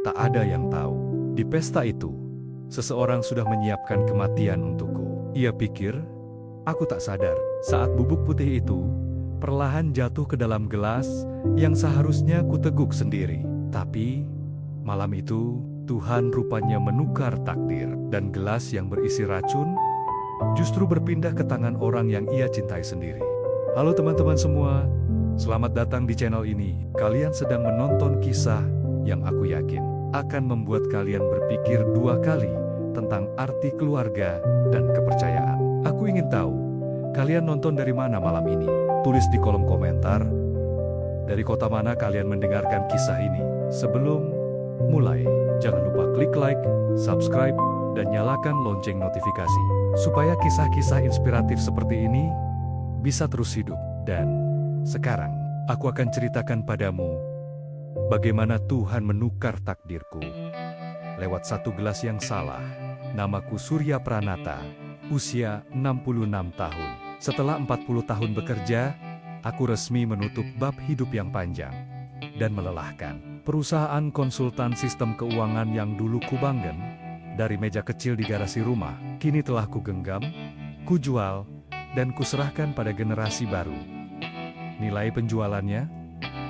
tak ada yang tahu. Di pesta itu, seseorang sudah menyiapkan kematian untukku. Ia pikir, aku tak sadar. Saat bubuk putih itu perlahan jatuh ke dalam gelas yang seharusnya kuteguk sendiri. Tapi, malam itu, Tuhan rupanya menukar takdir. Dan gelas yang berisi racun justru berpindah ke tangan orang yang ia cintai sendiri. Halo teman-teman semua, selamat datang di channel ini. Kalian sedang menonton kisah yang aku yakin akan membuat kalian berpikir dua kali tentang arti keluarga dan kepercayaan. Aku ingin tahu, kalian nonton dari mana malam ini? Tulis di kolom komentar, dari kota mana kalian mendengarkan kisah ini. Sebelum mulai, jangan lupa klik like, subscribe, dan nyalakan lonceng notifikasi, supaya kisah-kisah inspiratif seperti ini bisa terus hidup. Dan sekarang, aku akan ceritakan padamu bagaimana Tuhan menukar takdirku lewat satu gelas yang salah. Namaku Surya Pranata, usia 66 tahun. Setelah 40 tahun bekerja, aku resmi menutup bab hidup yang panjang dan melelahkan. Perusahaan konsultan sistem keuangan yang dulu kubanggen dari meja kecil di garasi rumah, kini telah kugenggam, kujual, dan kuserahkan pada generasi baru. Nilai penjualannya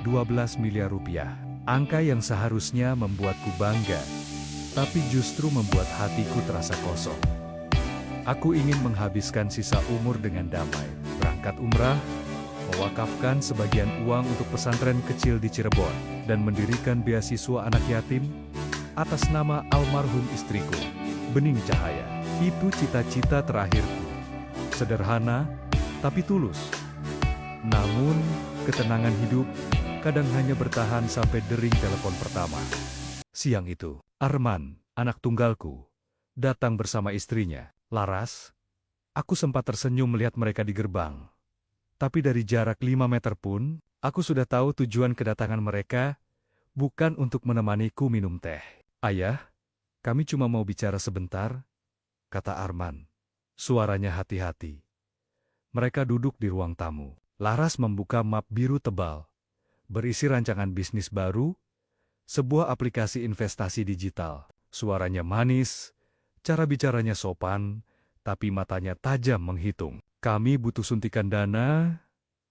12 miliar rupiah. Angka yang seharusnya membuatku bangga, tapi justru membuat hatiku terasa kosong. Aku ingin menghabiskan sisa umur dengan damai, berangkat umrah, mewakafkan sebagian uang untuk pesantren kecil di Cirebon, dan mendirikan beasiswa anak yatim atas nama almarhum istriku, Bening Cahaya. Itu cita-cita terakhirku. Sederhana, tapi tulus. Namun, ketenangan hidup kadang hanya bertahan sampai dering telepon pertama. Siang itu, Arman, anak tunggalku, datang bersama istrinya, Laras. Aku sempat tersenyum melihat mereka di gerbang. Tapi dari jarak 5 meter pun, aku sudah tahu tujuan kedatangan mereka bukan untuk menemaniku minum teh. Ayah, kami cuma mau bicara sebentar, kata Arman. Suaranya hati-hati. Mereka duduk di ruang tamu. Laras membuka map biru tebal, berisi rancangan bisnis baru, sebuah aplikasi investasi digital. Suaranya manis, cara bicaranya sopan, tapi matanya tajam menghitung. Kami butuh suntikan dana,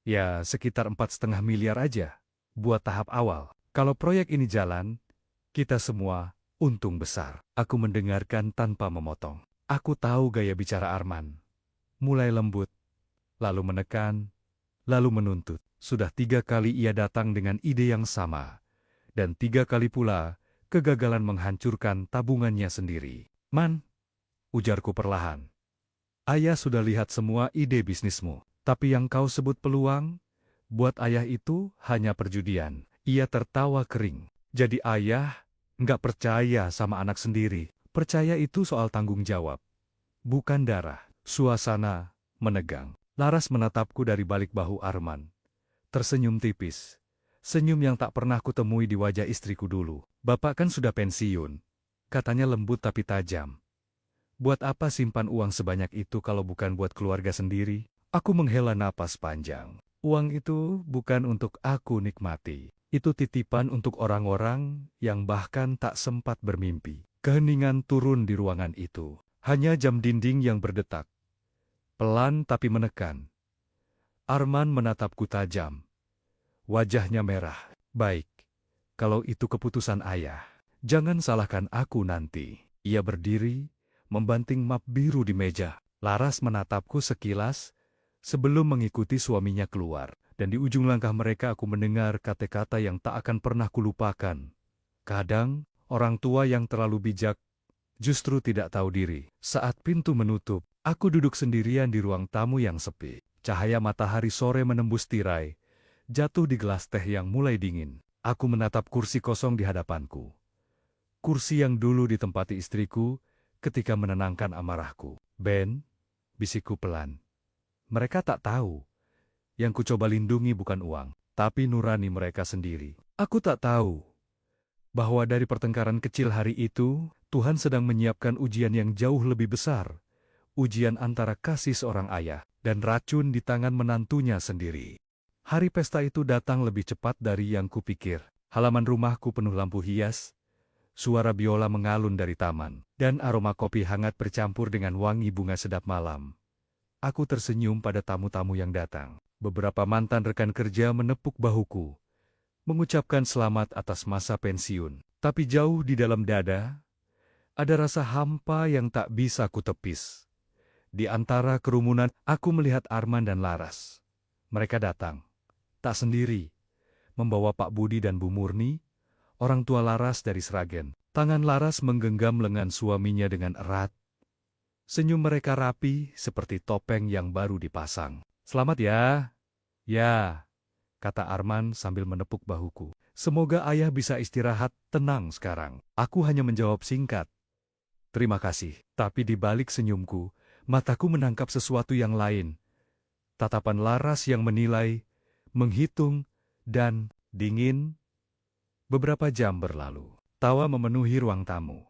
ya sekitar 4,5 miliar aja, buat tahap awal. Kalau proyek ini jalan, kita semua untung besar. Aku mendengarkan tanpa memotong. Aku tahu gaya bicara Arman. Mulai lembut, lalu menekan, lalu menuntut. Sudah 3 kali ia datang dengan ide yang sama. Dan 3 kali pula, kegagalan menghancurkan tabungannya sendiri. Man, ujarku perlahan. Ayah sudah lihat semua ide bisnismu. Tapi yang kau sebut peluang, buat ayah itu hanya perjudian. Ia tertawa kering. Jadi ayah nggak percaya sama anak sendiri. Percaya itu soal tanggung jawab, bukan darah. Suasana menegang. Laras menatapku dari balik bahu Arman. Tersenyum tipis. Senyum yang tak pernah kutemui di wajah istriku dulu. Bapak kan sudah pensiun, katanya lembut tapi tajam. Buat apa simpan uang sebanyak itu kalau bukan buat keluarga sendiri? Aku menghela napas panjang. Uang itu bukan untuk aku nikmati. Itu titipan untuk orang-orang yang bahkan tak sempat bermimpi. Keheningan turun di ruangan itu. Hanya jam dinding yang berdetak. Pelan tapi menekan. Arman menatapku tajam. Wajahnya merah. Baik, kalau itu keputusan ayah, jangan salahkan aku nanti. Ia berdiri, membanting map biru di meja. Laras menatapku sekilas sebelum mengikuti suaminya keluar. Dan di ujung langkah mereka aku mendengar kata-kata yang tak akan pernah kulupakan. Kadang, orang tua yang terlalu bijak justru tidak tahu diri. Saat pintu menutup, aku duduk sendirian di ruang tamu yang sepi. Cahaya matahari sore menembus tirai, jatuh di gelas teh yang mulai dingin. Aku menatap kursi kosong di hadapanku. Kursi yang dulu ditempati istriku ketika menenangkan amarahku. Ben, bisikku pelan. Mereka tak tahu. Yang ku coba lindungi bukan uang, tapi nurani mereka sendiri. Aku tak tahu bahwa dari pertengkaran kecil hari itu, Tuhan sedang menyiapkan ujian yang jauh lebih besar. Ujian antara kasih seorang ayah dan racun di tangan menantunya sendiri. Hari pesta itu datang lebih cepat dari yang kupikir. Halaman rumahku penuh lampu hias, suara biola mengalun dari taman, dan aroma kopi hangat bercampur dengan wangi bunga sedap malam. Aku tersenyum pada tamu-tamu yang datang. Beberapa mantan rekan kerja menepuk bahuku, mengucapkan selamat atas masa pensiun. Tapi jauh di dalam dada, ada rasa hampa yang tak bisa kutepis. Di antara kerumunan, aku melihat Arman dan Laras. Mereka datang, tak sendiri, membawa Pak Budi dan Bu Murni, orang tua Laras dari Sragen. Tangan Laras menggenggam lengan suaminya dengan erat. Senyum mereka rapi seperti topeng yang baru dipasang. "Selamat ya." "Ya," kata Arman sambil menepuk bahuku. "Semoga ayah bisa istirahat tenang sekarang." Aku hanya menjawab singkat, "Terima kasih." Tapi di balik senyumku, mataku menangkap sesuatu yang lain. Tatapan Laras yang menilai, menghitung, dan dingin. Beberapa jam berlalu. Tawa memenuhi ruang tamu.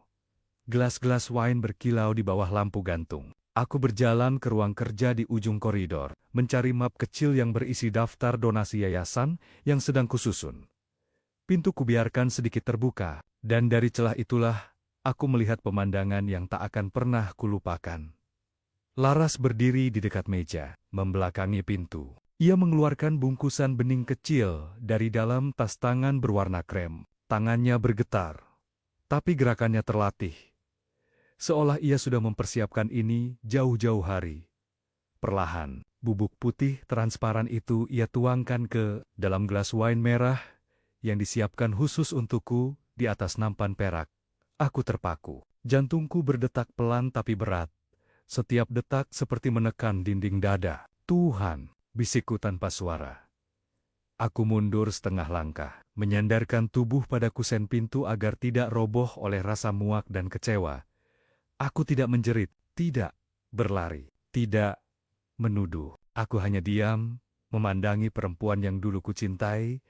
Gelas-gelas wine berkilau di bawah lampu gantung. Aku berjalan ke ruang kerja di ujung koridor, mencari map kecil yang berisi daftar donasi yayasan yang sedang kususun. Pintu kubiarkan sedikit terbuka, dan dari celah itulah aku melihat pemandangan yang tak akan pernah kulupakan. Laras berdiri di dekat meja, membelakangi pintu. Ia mengeluarkan bungkusan bening kecil dari dalam tas tangan berwarna krem. Tangannya bergetar, tapi gerakannya terlatih. Seolah ia sudah mempersiapkan ini jauh-jauh hari. Perlahan, bubuk putih transparan itu ia tuangkan ke dalam gelas wine merah yang disiapkan khusus untukku di atas nampan perak. Aku terpaku. Jantungku berdetak pelan tapi berat. Setiap detak seperti menekan dinding dada. "Tuhan," bisikku tanpa suara. Aku mundur setengah langkah, menyandarkan tubuh pada kusen pintu agar tidak roboh oleh rasa muak dan kecewa. Aku tidak menjerit, tidak berlari, tidak menuduh. Aku hanya diam, memandangi perempuan yang dulu kucintai,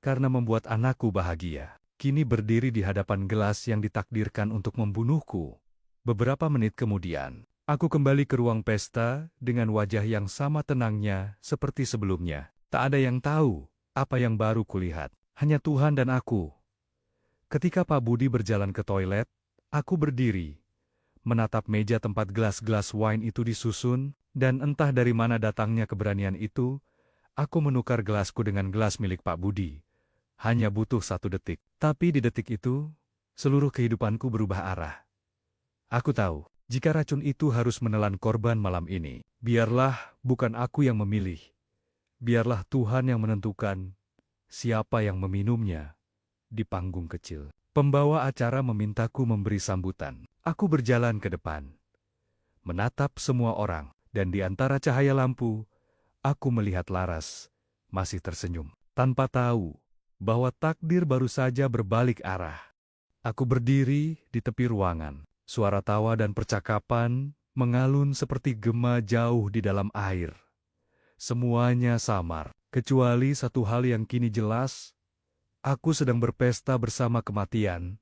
karena membuat anakku bahagia. Kini berdiri di hadapan gelas yang ditakdirkan untuk membunuhku. Beberapa menit kemudian, aku kembali ke ruang pesta dengan wajah yang sama tenangnya seperti sebelumnya. Tak ada yang tahu apa yang baru kulihat, hanya Tuhan dan aku. Ketika Pak Budi berjalan ke toilet, aku berdiri, menatap meja tempat gelas-gelas wine itu disusun, dan entah dari mana datangnya keberanian itu, aku menukar gelasku dengan gelas milik Pak Budi. Hanya butuh 1 detik. Tapi di detik itu, seluruh kehidupanku berubah arah. Aku tahu, jika racun itu harus menelan korban malam ini, biarlah bukan aku yang memilih. Biarlah Tuhan yang menentukan siapa yang meminumnya di panggung kecil. Pembawa acara memintaku memberi sambutan. Aku berjalan ke depan, menatap semua orang, dan di antara cahaya lampu, aku melihat Laras masih tersenyum, tanpa tahu bahwa takdir baru saja berbalik arah. Aku berdiri di tepi ruangan, suara tawa dan percakapan mengalun seperti gema jauh di dalam air. Semuanya samar, kecuali satu hal yang kini jelas, aku sedang berpesta bersama kematian.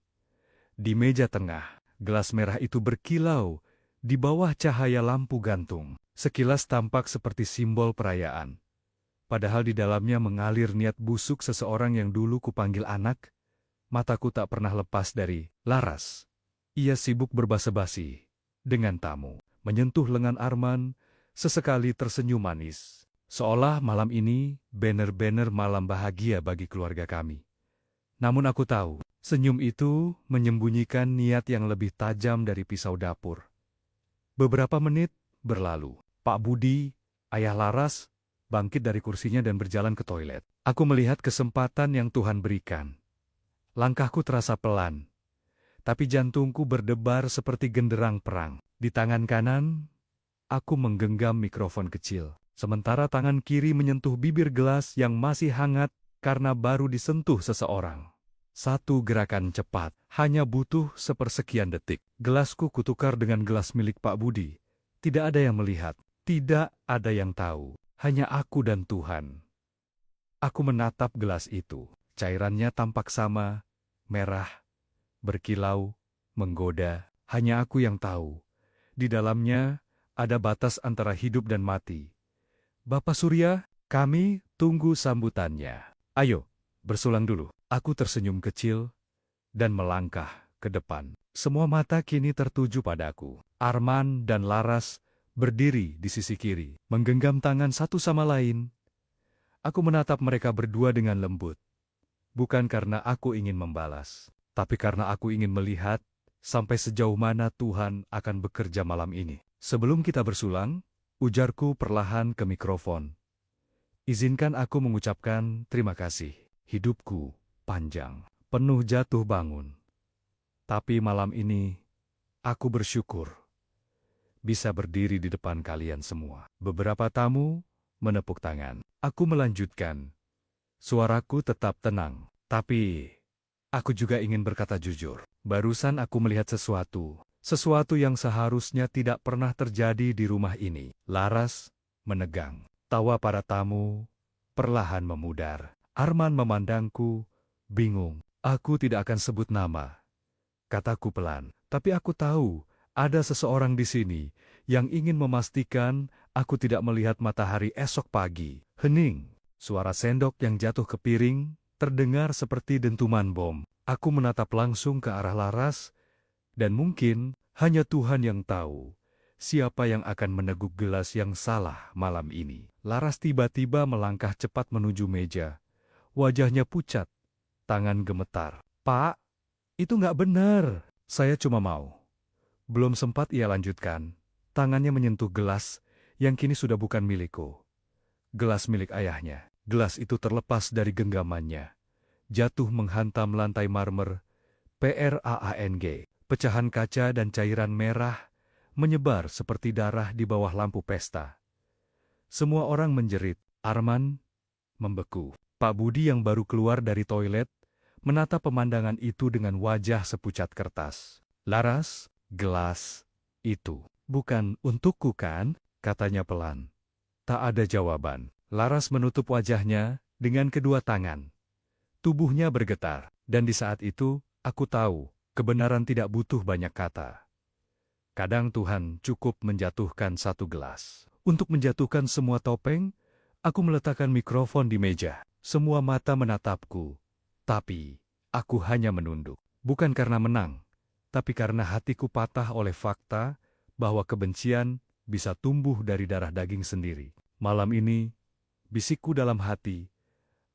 Di meja tengah, gelas merah itu berkilau di bawah cahaya lampu gantung. Sekilas tampak seperti simbol perayaan. Padahal di dalamnya mengalir niat busuk seseorang yang dulu kupanggil anak. Mataku tak pernah lepas dari Laras. Ia sibuk berbasa-basi dengan tamu, menyentuh lengan Arman, sesekali tersenyum manis. Seolah malam ini banner-banner malam bahagia bagi keluarga kami. Namun aku tahu, senyum itu menyembunyikan niat yang lebih tajam dari pisau dapur. Beberapa menit berlalu. Pak Budi, ayah Laras, bangkit dari kursinya dan berjalan ke toilet. Aku melihat kesempatan yang Tuhan berikan. Langkahku terasa pelan, tapi jantungku berdebar seperti genderang perang. Di tangan kanan, aku menggenggam mikrofon kecil, sementara tangan kiri menyentuh bibir gelas yang masih hangat karena baru disentuh seseorang. Satu gerakan cepat, hanya butuh sepersekian detik. Gelasku kutukar dengan gelas milik Pak Budi. Tidak ada yang melihat, tidak ada yang tahu, hanya aku dan Tuhan. Aku menatap gelas itu, cairannya tampak sama, merah, berkilau, menggoda. Hanya aku yang tahu, di dalamnya ada batas antara hidup dan mati. Bapak Surya, kami tunggu sambutannya. Ayo, bersulang dulu. Aku tersenyum kecil dan melangkah ke depan. Semua mata kini tertuju padaku. Arman dan Laras berdiri di sisi kiri, menggenggam tangan satu sama lain. Aku menatap mereka berdua dengan lembut. Bukan karena aku ingin membalas, tapi karena aku ingin melihat sampai sejauh mana Tuhan akan bekerja malam ini. Sebelum kita bersulang, ujarku perlahan ke mikrofon. Izinkan aku mengucapkan terima kasih. Hidupku panjang, penuh jatuh bangun. Tapi malam ini, aku bersyukur bisa berdiri di depan kalian semua. Beberapa tamu menepuk tangan. Aku melanjutkan. Suaraku tetap tenang, tapi aku juga ingin berkata jujur. Barusan aku melihat sesuatu yang seharusnya tidak pernah terjadi di rumah ini. Laras menegang. Tawa para tamu perlahan memudar. Arman memandangku, bingung. Aku tidak akan sebut nama, kataku pelan. Tapi aku tahu ada seseorang di sini yang ingin memastikan aku tidak melihat matahari esok pagi. Hening. Suara sendok yang jatuh ke piring terdengar seperti dentuman bom. Aku menatap langsung ke arah Laras, dan mungkin hanya Tuhan yang tahu siapa yang akan meneguk gelas yang salah malam ini. Laras tiba-tiba melangkah cepat menuju meja. Wajahnya pucat, tangan gemetar. Pak, itu nggak benar. Saya cuma mau. Belum sempat ia lanjutkan. Tangannya menyentuh gelas yang kini sudah bukan milikku. Gelas milik ayahnya. Gelas itu terlepas dari genggamannya. Jatuh menghantam lantai marmer. PRAANG. Pecahan kaca dan cairan merah menyebar seperti darah di bawah lampu pesta. Semua orang menjerit. Arman membeku. Pak Budi yang baru keluar dari toilet menatap pemandangan itu dengan wajah sepucat kertas. Laras, gelas itu bukan untukku kan? Katanya pelan. Tak ada jawaban. Laras menutup wajahnya dengan kedua tangan. Tubuhnya bergetar, dan di saat itu, aku tahu, kebenaran tidak butuh banyak kata. Kadang Tuhan cukup menjatuhkan satu gelas. Untuk menjatuhkan semua topeng, aku meletakkan mikrofon di meja. Semua mata menatapku, tapi aku hanya menunduk. Bukan karena menang, tapi karena hatiku patah oleh fakta bahwa kebencian bisa tumbuh dari darah daging sendiri. Malam ini, bisikku dalam hati,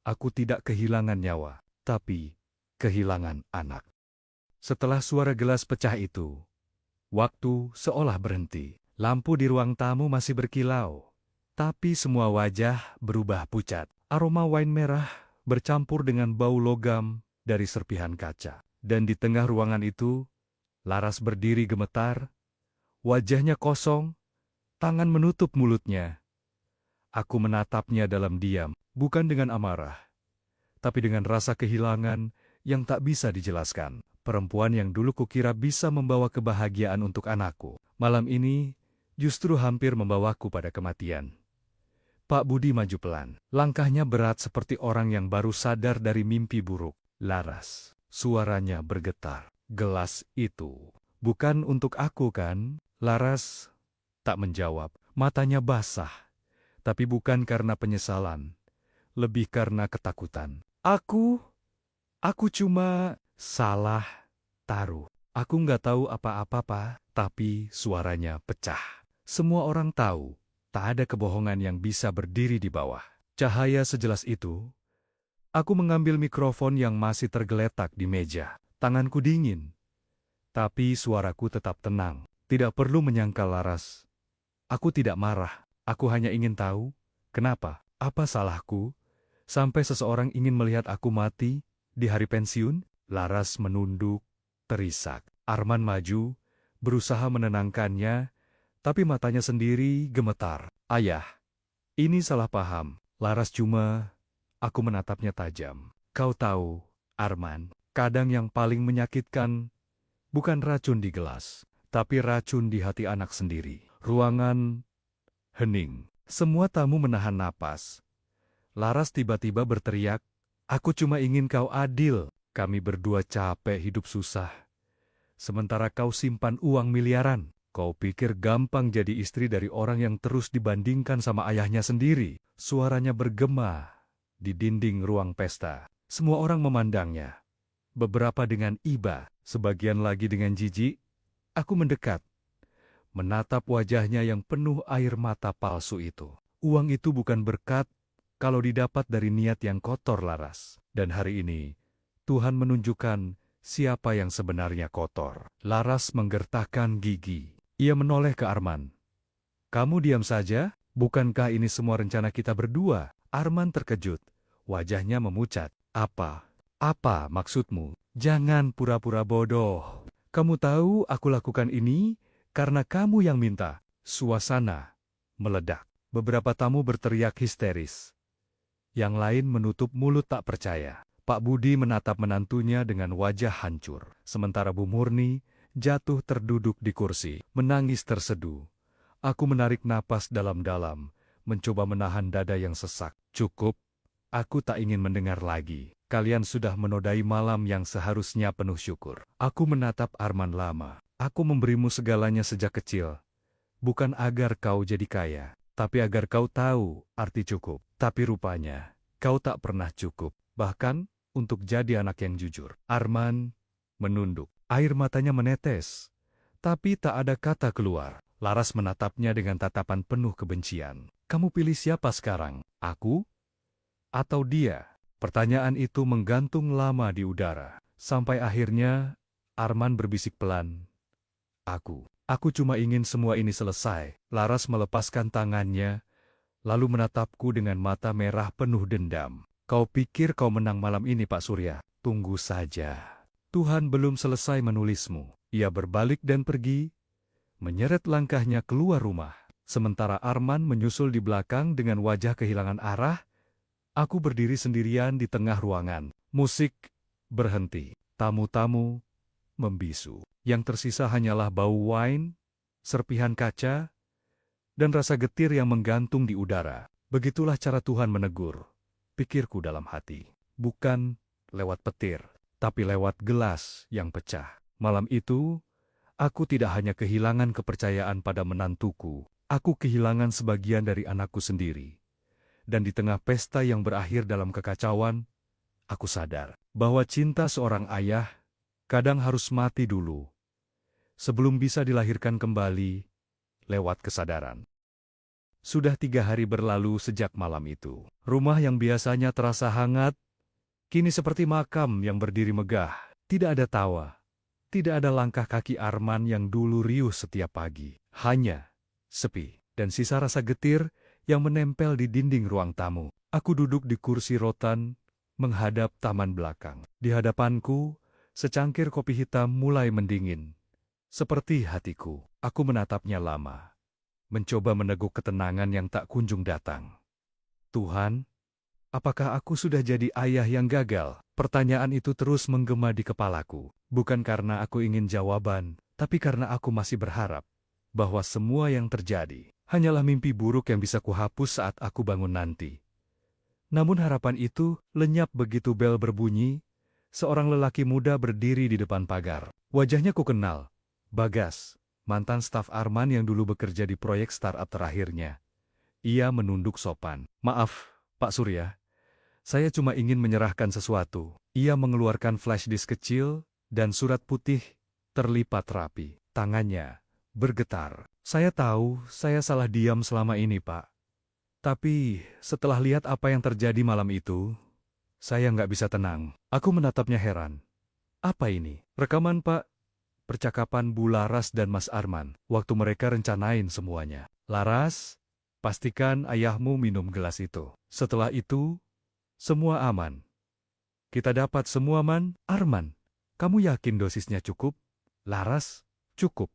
aku tidak kehilangan nyawa, tapi kehilangan anak. Setelah suara gelas pecah itu, waktu seolah berhenti. Lampu di ruang tamu masih berkilau, tapi semua wajah berubah pucat. Aroma wine merah bercampur dengan bau logam dari serpihan kaca. Dan di tengah ruangan itu, Laras berdiri gemetar, wajahnya kosong, tangan menutup mulutnya. Aku menatapnya dalam diam, bukan dengan amarah, tapi dengan rasa kehilangan yang tak bisa dijelaskan. Perempuan yang dulu kukira bisa membawa kebahagiaan untuk anakku, malam ini justru hampir membawaku pada kematian. Pak Budi maju pelan. Langkahnya berat seperti orang yang baru sadar dari mimpi buruk. Laras, suaranya bergetar. Gelas itu bukan untuk aku kan? Laras tak menjawab. Matanya basah. Tapi bukan karena penyesalan. Lebih karena ketakutan. Aku cuma salah taruh. Aku nggak tahu apa-apa, Pak. Tapi suaranya pecah. Semua orang tahu. Tak ada kebohongan yang bisa berdiri di bawah cahaya sejelas itu. Aku mengambil mikrofon yang masih tergeletak di meja. Tanganku dingin, tapi suaraku tetap tenang. Tidak perlu menyangkal Laras. Aku tidak marah. Aku hanya ingin tahu, kenapa? Apa salahku? Sampai seseorang ingin melihat aku mati di hari pensiun? Laras menunduk, terisak. Arman maju, berusaha menenangkannya, tapi matanya sendiri gemetar. Ayah, ini salah paham. Laras cuma, aku menatapnya tajam. Kau tahu, Arman, kadang yang paling menyakitkan bukan racun di gelas, tapi racun di hati anak sendiri. Ruangan hening. Semua tamu menahan napas. Laras tiba-tiba berteriak, aku cuma ingin kau adil. Kami berdua capek hidup susah. Sementara kau simpan uang miliaran. Kau pikir gampang jadi istri dari orang yang terus dibandingkan sama ayahnya sendiri. Suaranya bergema di dinding ruang pesta. Semua orang memandangnya. Beberapa dengan iba, Sebagian lagi dengan jijik, aku mendekat, menatap wajahnya yang penuh air mata palsu itu. Uang itu bukan berkat kalau didapat dari niat yang kotor, Laras. Dan hari ini, Tuhan menunjukkan siapa yang sebenarnya kotor. Laras menggertakkan gigi. Ia menoleh ke Arman. Kamu diam saja? Bukankah ini semua rencana kita berdua? Arman terkejut. Wajahnya memucat. Apa? Apa maksudmu? Jangan pura-pura bodoh. Kamu tahu aku lakukan ini karena kamu yang minta. Suasana meledak. Beberapa tamu berteriak histeris. Yang lain menutup mulut tak percaya. Pak Budi menatap menantunya dengan wajah hancur. Sementara Bu Murni jatuh terduduk di kursi, menangis terseduh. Aku menarik napas dalam-dalam, mencoba menahan dada yang sesak. Cukup, aku tak ingin mendengar lagi. Kalian sudah menodai malam yang seharusnya penuh syukur. Aku menatap Arman lama. Aku memberimu segalanya sejak kecil. Bukan agar kau jadi kaya, tapi agar kau tahu arti cukup. Tapi rupanya, kau tak pernah cukup. Bahkan, untuk jadi anak yang jujur. Arman menunduk. Air matanya menetes. Tapi tak ada kata keluar. Laras menatapnya dengan tatapan penuh kebencian. Kamu pilih siapa sekarang? Aku? Atau dia? Pertanyaan itu menggantung lama di udara. Sampai akhirnya, Arman berbisik pelan. Aku cuma ingin semua ini selesai. Laras melepaskan tangannya, lalu menatapku dengan mata merah penuh dendam. Kau pikir kau menang malam ini, Pak Surya? Tunggu saja. Tuhan belum selesai menulismu. Ia berbalik dan pergi, menyeret langkahnya keluar rumah. Sementara Arman menyusul di belakang dengan wajah kehilangan arah, aku berdiri sendirian di tengah ruangan. Musik berhenti. Tamu-tamu membisu. Yang tersisa hanyalah bau wine, serpihan kaca, dan rasa getir yang menggantung di udara. Begitulah cara Tuhan menegur, pikirku dalam hati. Bukan lewat petir, tapi lewat gelas yang pecah. Malam itu, aku tidak hanya kehilangan kepercayaan pada menantuku, aku kehilangan sebagian dari anakku sendiri. Dan di tengah pesta yang berakhir dalam kekacauan, aku sadar bahwa cinta seorang ayah kadang harus mati dulu, sebelum bisa dilahirkan kembali lewat kesadaran. Sudah 3 hari berlalu sejak malam itu. Rumah yang biasanya terasa hangat, kini seperti makam yang berdiri megah. Tidak ada tawa, tidak ada langkah kaki Arman yang dulu riuh setiap pagi. Hanya sepi dan sisa rasa getir yang menempel di dinding ruang tamu. Aku duduk di kursi rotan, menghadap taman belakang. Di hadapanku, secangkir kopi hitam mulai mendingin. Seperti hatiku, aku menatapnya lama, mencoba meneguk ketenangan yang tak kunjung datang. Tuhan, apakah aku sudah jadi ayah yang gagal? Pertanyaan itu terus menggema di kepalaku. Bukan karena aku ingin jawaban, tapi karena aku masih berharap bahwa semua yang terjadi hanyalah mimpi buruk yang bisa kuhapus saat aku bangun nanti. Namun harapan itu lenyap begitu bel berbunyi. Seorang lelaki muda berdiri di depan pagar. Wajahnya kukenal. Bagas, mantan staf Arman yang dulu bekerja di proyek startup terakhirnya. Ia menunduk sopan. Maaf, Pak Surya. Saya cuma ingin menyerahkan sesuatu. Ia mengeluarkan flash disk kecil dan surat putih terlipat rapi. Tangannya bergetar. Saya tahu saya salah diam selama ini, Pak. Tapi setelah lihat apa yang terjadi malam itu, saya nggak bisa tenang. Aku menatapnya heran. Apa ini? Rekaman, Pak. Percakapan Bu Laras dan Mas Arman, waktu mereka rencanain semuanya. Laras, pastikan ayahmu minum gelas itu. Setelah itu, semua aman. Kita dapat semua, Man. Arman, kamu yakin dosisnya cukup? Laras, cukup.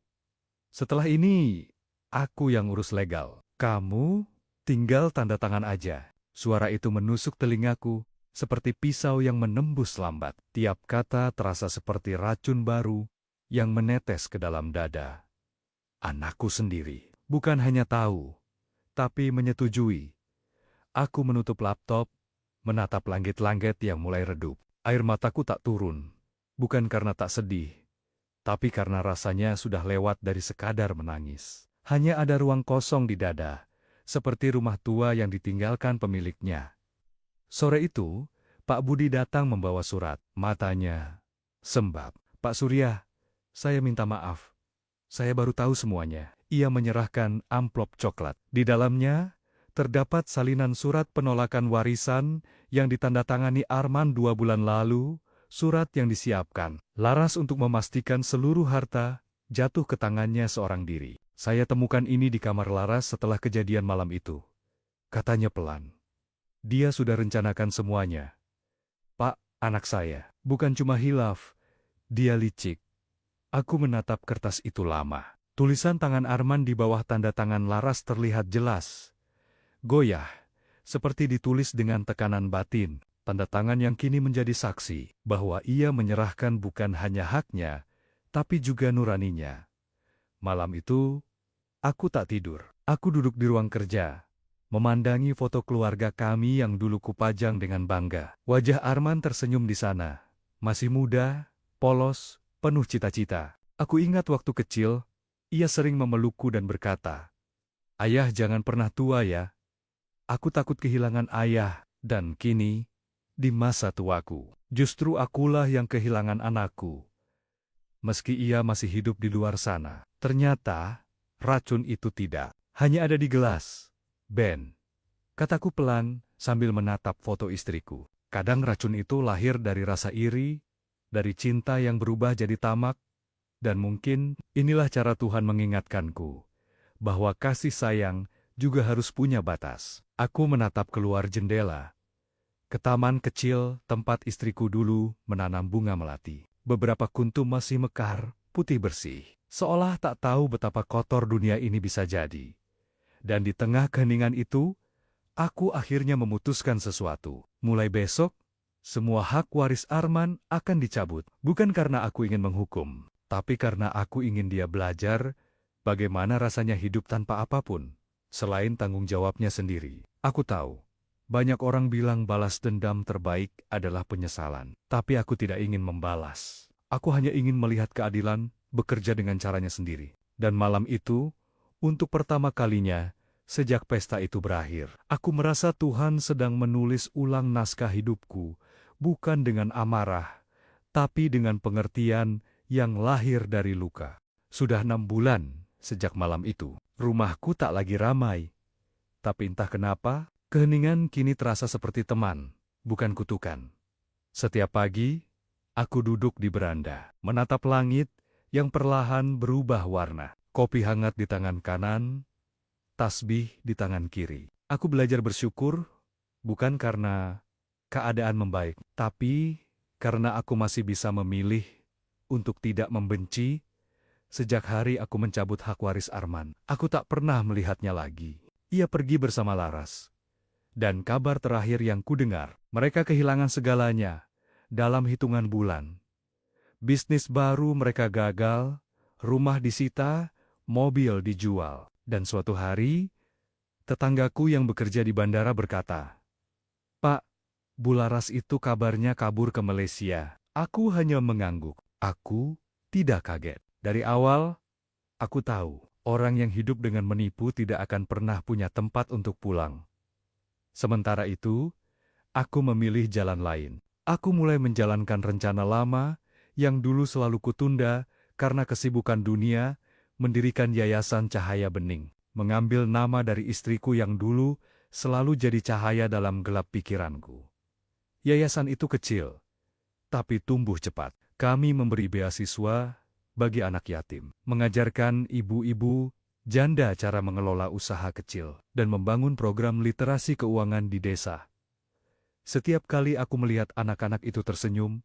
Setelah ini, aku yang urus legal. Kamu tinggal tanda tangan aja. Suara itu menusuk telingaku, seperti pisau yang menembus lambat. Tiap kata terasa seperti racun baru yang menetes ke dalam dada. Anakku sendiri, bukan hanya tahu, tapi menyetujui. Aku menutup laptop, menatap langit-langit yang mulai redup. Air mataku tak turun, bukan karena tak sedih, tapi karena rasanya sudah lewat dari sekadar menangis. Hanya ada ruang kosong di dada, seperti rumah tua yang ditinggalkan pemiliknya. Sore itu, Pak Budi datang membawa surat. Matanya sembab. Pak Surya, saya minta maaf. Saya baru tahu semuanya. Ia menyerahkan amplop coklat. Di dalamnya, terdapat salinan surat penolakan warisan yang ditandatangani Arman 2 bulan lalu, surat yang disiapkan Laras untuk memastikan seluruh harta jatuh ke tangannya seorang diri. Saya temukan ini di kamar Laras setelah kejadian malam itu. Katanya pelan. Dia sudah rencanakan semuanya. Pak, anak saya, bukan cuma hilaf, dia licik. Aku menatap kertas itu lama. Tulisan tangan Arman di bawah tanda tangan Laras terlihat jelas. Goyah, seperti ditulis dengan tekanan batin. Tanda tangan yang kini menjadi saksi bahwa ia menyerahkan bukan hanya haknya, tapi juga nuraninya. Malam itu, aku tak tidur. Aku duduk di ruang kerja, memandangi foto keluarga kami yang dulu kupajang dengan bangga. Wajah Arman tersenyum di sana. Masih muda, polos, penuh cita-cita. Aku ingat waktu kecil, ia sering memelukku dan berkata, "Ayah jangan pernah tua ya. Aku takut kehilangan ayah." Dan kini, di masa tuaku, justru akulah yang kehilangan anakku. Meski ia masih hidup di luar sana, ternyata racun itu tidak hanya ada di gelas. Ben, kataku pelan sambil menatap foto istriku. Kadang racun itu lahir dari rasa iri, dari cinta yang berubah jadi tamak, dan mungkin inilah cara Tuhan mengingatkanku bahwa kasih sayang juga harus punya batas. Aku menatap keluar jendela, ke taman kecil tempat istriku dulu menanam bunga melati. Beberapa kuntum masih mekar, putih bersih, seolah tak tahu betapa kotor dunia ini bisa jadi. Dan di tengah keheningan itu, aku akhirnya memutuskan sesuatu. Mulai besok, semua hak waris Arman akan dicabut. Bukan karena aku ingin menghukum, tapi karena aku ingin dia belajar bagaimana rasanya hidup tanpa apapun, selain tanggung jawabnya sendiri. Aku tahu, banyak orang bilang balas dendam terbaik adalah penyesalan. Tapi aku tidak ingin membalas. Aku hanya ingin melihat keadilan bekerja dengan caranya sendiri. Dan malam itu, untuk pertama kalinya, sejak pesta itu berakhir, aku merasa Tuhan sedang menulis ulang naskah hidupku, bukan dengan amarah, tapi dengan pengertian yang lahir dari luka. Sudah 6 bulan sejak malam itu, rumahku tak lagi ramai. Tapi entah kenapa, keheningan kini terasa seperti teman, bukan kutukan. Setiap pagi, aku duduk di beranda, menatap langit yang perlahan berubah warna. Kopi hangat di tangan kanan, tasbih di tangan kiri. Aku belajar bersyukur, bukan karena keadaan membaik, tapi karena aku masih bisa memilih untuk tidak membenci. Sejak hari aku mencabut hak waris Arman, aku tak pernah melihatnya lagi. Ia pergi bersama Laras. Dan kabar terakhir yang kudengar, mereka kehilangan segalanya dalam hitungan bulan. Bisnis baru mereka gagal, rumah disita, mobil dijual. Dan suatu hari, tetanggaku yang bekerja di bandara berkata, "Pak, Bu Laras itu kabarnya kabur ke Malaysia." Aku hanya mengangguk. Aku tidak kaget. Dari awal, aku tahu orang yang hidup dengan menipu tidak akan pernah punya tempat untuk pulang. Sementara itu, aku memilih jalan lain. Aku mulai menjalankan rencana lama yang dulu selalu kutunda karena kesibukan dunia, mendirikan Yayasan Cahaya Bening, mengambil nama dari istriku yang dulu selalu jadi cahaya dalam gelap pikiranku. Yayasan itu kecil, tapi tumbuh cepat. Kami memberi beasiswa bagi anak yatim, mengajarkan ibu-ibu janda cara mengelola usaha kecil, dan membangun program literasi keuangan di desa. Setiap kali aku melihat anak-anak itu tersenyum,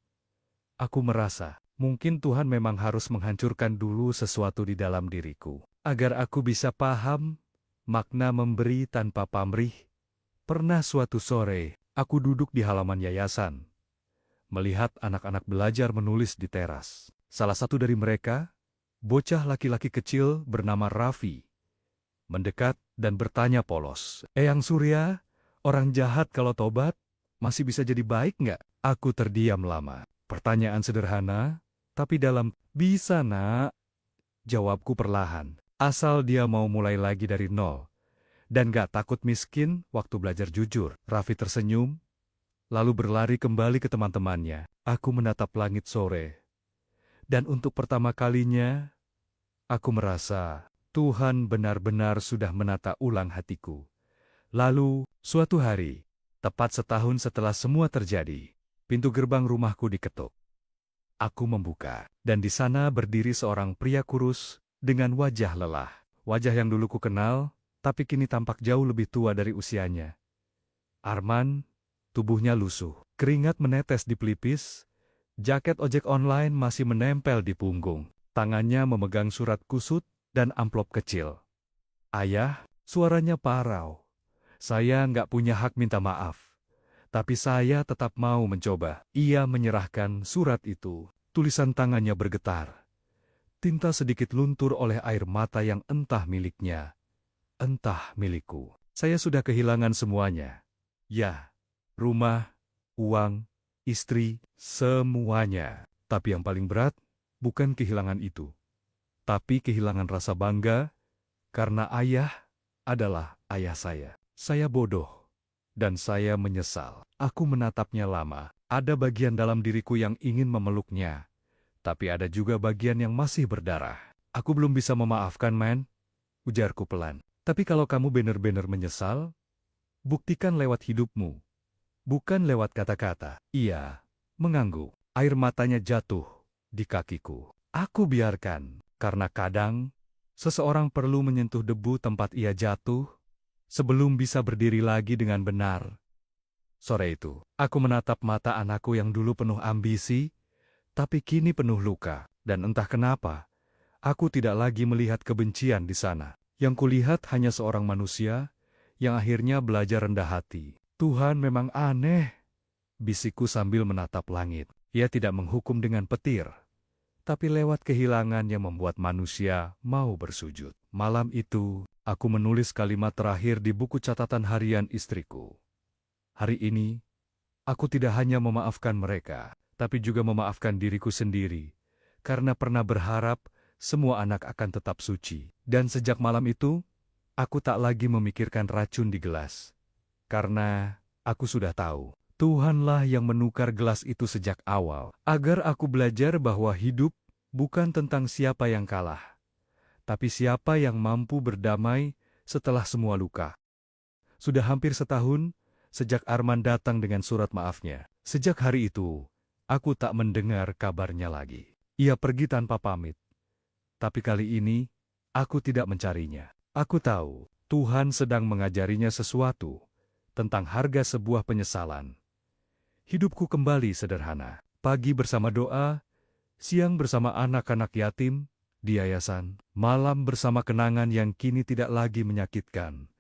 aku merasa mungkin Tuhan memang harus menghancurkan dulu sesuatu di dalam diriku, agar aku bisa paham makna memberi tanpa pamrih. Pernah suatu sore, aku duduk di halaman yayasan, melihat anak-anak belajar menulis di teras. Salah satu dari mereka, bocah laki-laki kecil bernama Raffi, mendekat dan bertanya polos, "Eyang Surya, orang jahat kalau tobat, masih bisa jadi baik nggak?" Aku terdiam lama. Pertanyaan sederhana, tapi dalam, "Bisa nak," jawabku perlahan. Asal dia mau mulai lagi dari nol, dan gak takut miskin waktu belajar jujur. Raffi tersenyum, lalu berlari kembali ke teman-temannya. Aku menatap langit sore, Dan untuk pertama kalinya, aku merasa Tuhan benar-benar sudah menata ulang hatiku. Lalu, suatu hari, tepat setahun setelah semua terjadi, pintu gerbang rumahku diketuk. Aku membuka, dan di sana berdiri seorang pria kurus dengan wajah lelah. Wajah yang dulu ku kenal, tapi kini tampak jauh lebih tua dari usianya. Arman, tubuhnya lusuh, keringat menetes di pelipis, jaket ojek online masih menempel di punggung. Tangannya memegang surat kusut dan amplop kecil. "Ayah," suaranya parau. "Saya nggak punya hak minta maaf. Tapi saya tetap mau mencoba." Ia menyerahkan surat itu. Tulisan tangannya bergetar. Tinta sedikit luntur oleh air mata yang entah miliknya, entah milikku. Saya sudah kehilangan semuanya. Ya, rumah, uang, istri, semuanya. Tapi yang paling berat, bukan kehilangan itu. Tapi kehilangan rasa bangga, karena ayah adalah ayah saya. Saya bodoh. Dan saya menyesal. Aku menatapnya lama. Ada bagian dalam diriku yang ingin memeluknya. Tapi ada juga bagian yang masih berdarah. "Aku belum bisa memaafkan, man," ujarku pelan. "Tapi kalau kamu benar-benar menyesal, buktikan lewat hidupmu. Bukan lewat kata-kata." Ia mengangguk. Air matanya jatuh di kakiku. Aku biarkan, karena kadang seseorang perlu menyentuh debu tempat ia jatuh sebelum bisa berdiri lagi dengan benar. Sore itu, aku menatap mata anakku yang dulu penuh ambisi, tapi kini penuh luka. Dan entah kenapa, aku tidak lagi melihat kebencian di sana. Yang kulihat hanya seorang manusia yang akhirnya belajar rendah hati. "Tuhan memang aneh," bisikku sambil menatap langit. Ia tidak menghukum dengan petir, tapi lewat kehilangan yang membuat manusia mau bersujud. Malam itu, aku menulis kalimat terakhir di buku catatan harian istriku. Hari ini, aku tidak hanya memaafkan mereka, tapi juga memaafkan diriku sendiri, karena pernah berharap semua anak akan tetap suci. Dan sejak malam itu, aku tak lagi memikirkan racun di gelas. Karena aku sudah tahu, Tuhanlah yang menukar gelas itu sejak awal, agar aku belajar bahwa hidup bukan tentang siapa yang kalah, tapi siapa yang mampu berdamai setelah semua luka. Sudah hampir setahun sejak Arman datang dengan surat maafnya. Sejak hari itu, aku tak mendengar kabarnya lagi. Ia pergi tanpa pamit. Tapi kali ini, aku tidak mencarinya. Aku tahu, Tuhan sedang mengajarinya sesuatu tentang harga sebuah penyesalan. Hidupku kembali sederhana. Pagi bersama doa, siang bersama anak-anak yatim di yayasan, malam bersama kenangan yang kini tidak lagi menyakitkan.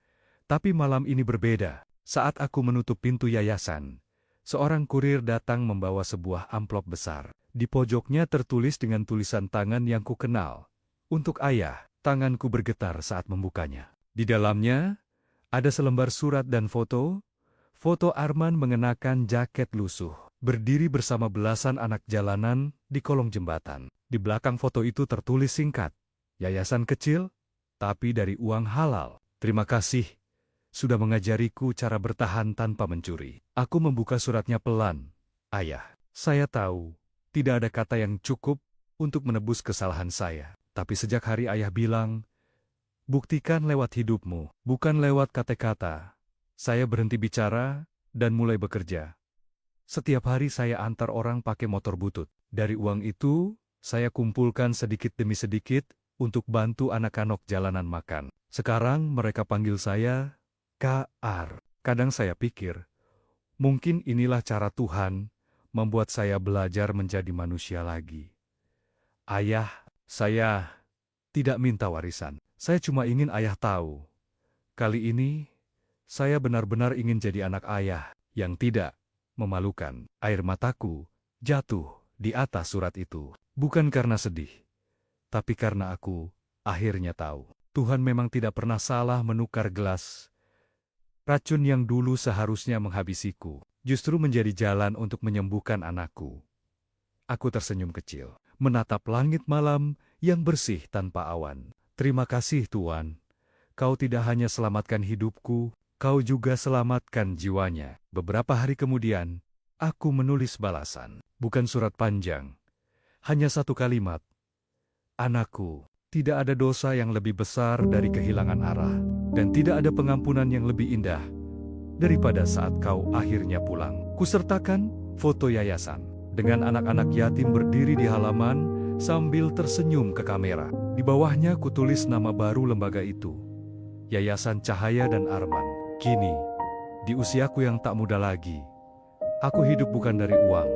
Tapi malam ini berbeda. Saat aku menutup pintu yayasan, seorang kurir datang membawa sebuah amplop besar. Di pojoknya tertulis dengan tulisan tangan yang kukenal. "Untuk ayah." Tanganku bergetar saat membukanya. Di dalamnya, ada selembar surat dan foto. Foto Arman mengenakan jaket lusuh, berdiri bersama belasan anak jalanan di kolong jembatan. Di belakang foto itu tertulis singkat, "Yayasan kecil, tapi dari uang halal. Terima kasih sudah mengajariku cara bertahan tanpa mencuri." Aku membuka suratnya pelan. "Ayah, saya tahu tidak ada kata yang cukup untuk menebus kesalahan saya. Tapi sejak hari ayah bilang, buktikan lewat hidupmu, bukan lewat kata-kata, saya berhenti bicara dan mulai bekerja. Setiap hari saya antar orang pakai motor butut. Dari uang itu, saya kumpulkan sedikit demi sedikit untuk bantu anak-anak jalanan makan. Sekarang mereka panggil saya Kak.Ar. Kadang saya pikir, mungkin inilah cara Tuhan membuat saya belajar menjadi manusia lagi. Ayah, saya tidak minta warisan. Saya cuma ingin ayah tahu. Kali ini, saya benar-benar ingin jadi anak ayah yang tidak memalukan." Air mataku jatuh di atas surat itu. Bukan karena sedih, tapi karena aku akhirnya tahu. Tuhan memang tidak pernah salah menukar gelas. Racun yang dulu seharusnya menghabisiku, justru menjadi jalan untuk menyembuhkan anakku. Aku tersenyum kecil, menatap langit malam yang bersih tanpa awan. "Terima kasih Tuhan, Kau tidak hanya selamatkan hidupku, Kau juga selamatkan jiwanya." Beberapa hari kemudian, aku menulis balasan. Bukan surat panjang, Hanya satu kalimat, "Anakku, tidak ada dosa yang lebih besar dari kehilangan arah, dan tidak ada pengampunan yang lebih indah daripada saat kau akhirnya pulang." Kusertakan foto yayasan dengan anak-anak yatim berdiri di halaman sambil tersenyum ke kamera. Di bawahnya kutulis nama baru lembaga itu, Yayasan Cahaya dan Arman. Kini, di usiaku yang tak muda lagi, aku hidup bukan dari uang,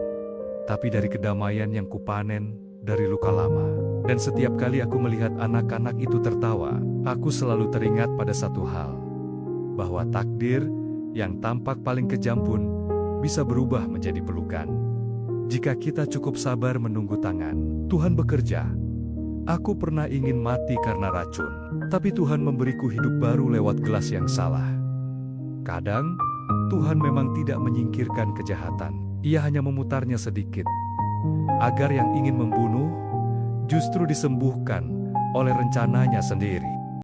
tapi dari kedamaian yang kupanen dari luka lama. Dan setiap kali aku melihat anak-anak itu tertawa, aku selalu teringat pada satu hal, bahwa takdir yang tampak paling kejam pun bisa berubah menjadi pelukan. Jika kita cukup sabar menunggu tangan Tuhan bekerja. Aku pernah ingin mati karena racun, tapi Tuhan memberiku hidup baru lewat gelas yang salah. Kadang, Tuhan memang tidak menyingkirkan kejahatan. Ia hanya memutarnya sedikit, agar yang ingin membunuh justru disembuhkan oleh rencananya sendiri.